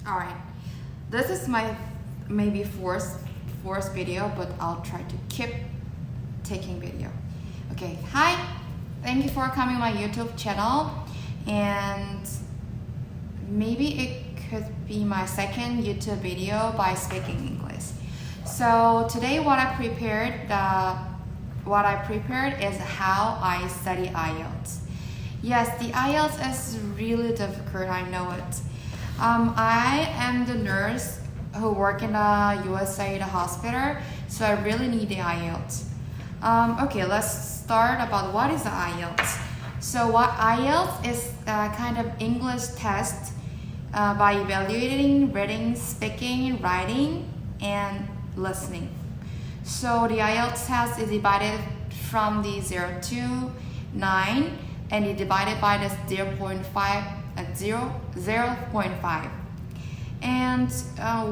Alright, this is my maybe fourth video, but I'll try to keep taking video. Okay, hi, thank you for coming to my YouTube channel, and maybe it could be my second YouTube video by speaking English. So today what I prepared is how I study Ielts. Yes, the Ielts is really difficult, I know it. I am the nurse who work in the USA hospital, so I really need the Ielts. Okay, let's start about what is the Ielts. So what Ielts is a kind of English test by evaluating reading, speaking, writing, and listening. So the Ielts test is divided from the 0 to 9, and it divided by the 0.5. And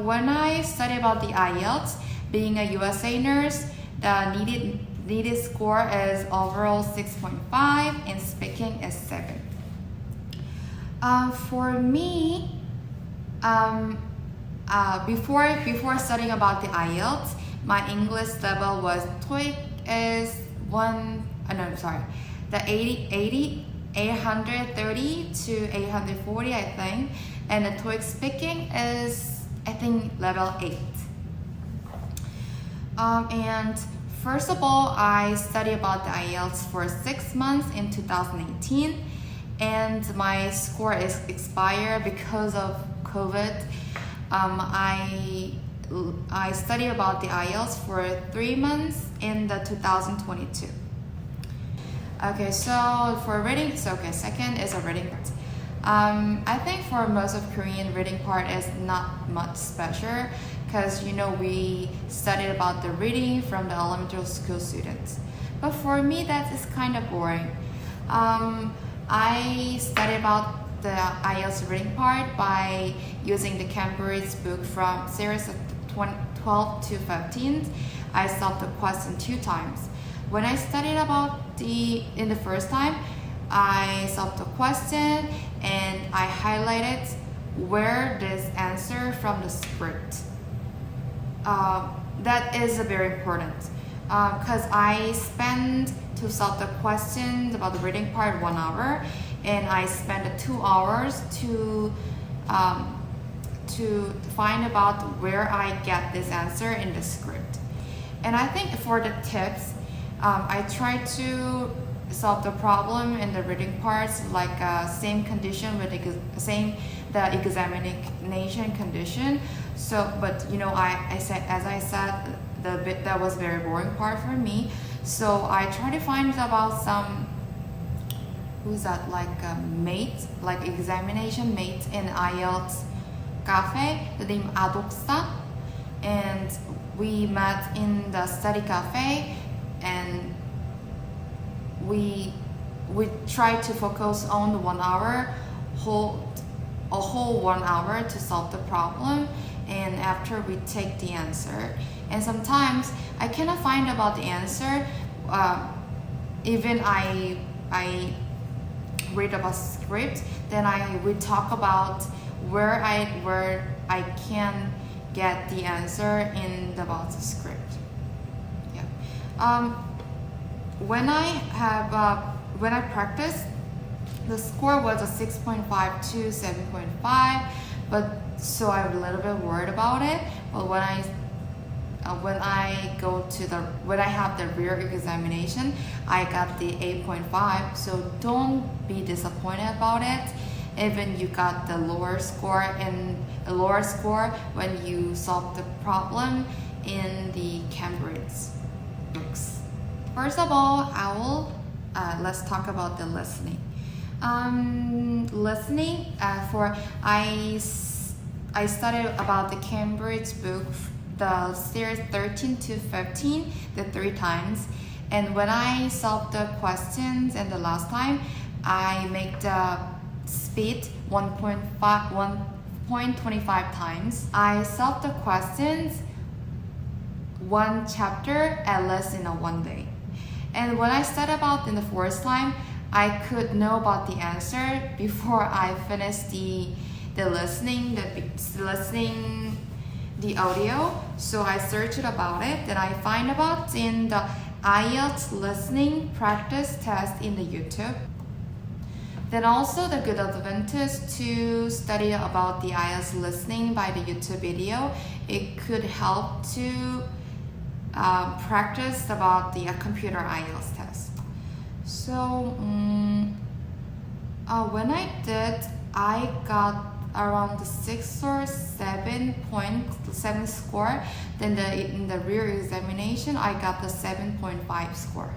when I study about the Ielts, being a USA nurse, the needed score is overall 6.5 and speaking is 7. For me, before studying about the Ielts, my English level was TOEIC is 830 to 840, I think, and the TOEIC speaking is, I think, level 8. And first of all, I studied about the Ielts for 6 months in 2018, and my score is expired because of COVID. I studied about the Ielts for 3 months in the 2022. Okay, so for reading, second is a reading part. I think for most of Korean, reading part is not much special because we studied about the reading from the elementary school students. But for me, that is kind of boring. I studied about the Ielts reading part by using the Cambridge book from series of 12 to 15. I solved the question 2 times. When I studied about in the first time, I solved the question and I highlighted where this answer from the script. That is very important because I spent to solve the questions about the reading part 1 hour, and I spent 2 hours to find about where I get this answer in the script. And I think for the tips, I try to solve the problem in the reading parts like same condition with the examination condition. So, but I said the bit that was very boring part for me. So I try to find about some mate, like examination mate in Ielts cafe, the name Adoksa, and we met in the study cafe, and we try to focus on the 1 hour, a whole 1 hour to solve the problem, and after we take the answer. And sometimes I cannot find about the answer, even I read about script, then we talk about where I can get the answer in about the script. Yeah. When I practiced, the score was a 6.5 to 7.5, but so I'm a little bit worried about it. But when I have the real examination, I got the 8.5. So don't be disappointed about it. Even you got the lower score when you solve the problem in the Cambridge books. First of all, let's talk about the listening. Listening I studied about the Cambridge book, the series 13 to 15, the 3 times. And when I solved the questions and the last time, I make the speed 1.25 times. I solved the questions 1 chapter at least in 1 day. And when I studied about in the first time, I could know about the answer before I finished the audio. So I searched about it, and I find about in the IELTS listening practice test in the YouTube. Then also the good advantage to study about the IELTS listening by the YouTube video. It could help to practice about the computer IELTS test. So when I did, I got around the 6 or 7.7 score. Then in the real examination, I got the 7.5 score.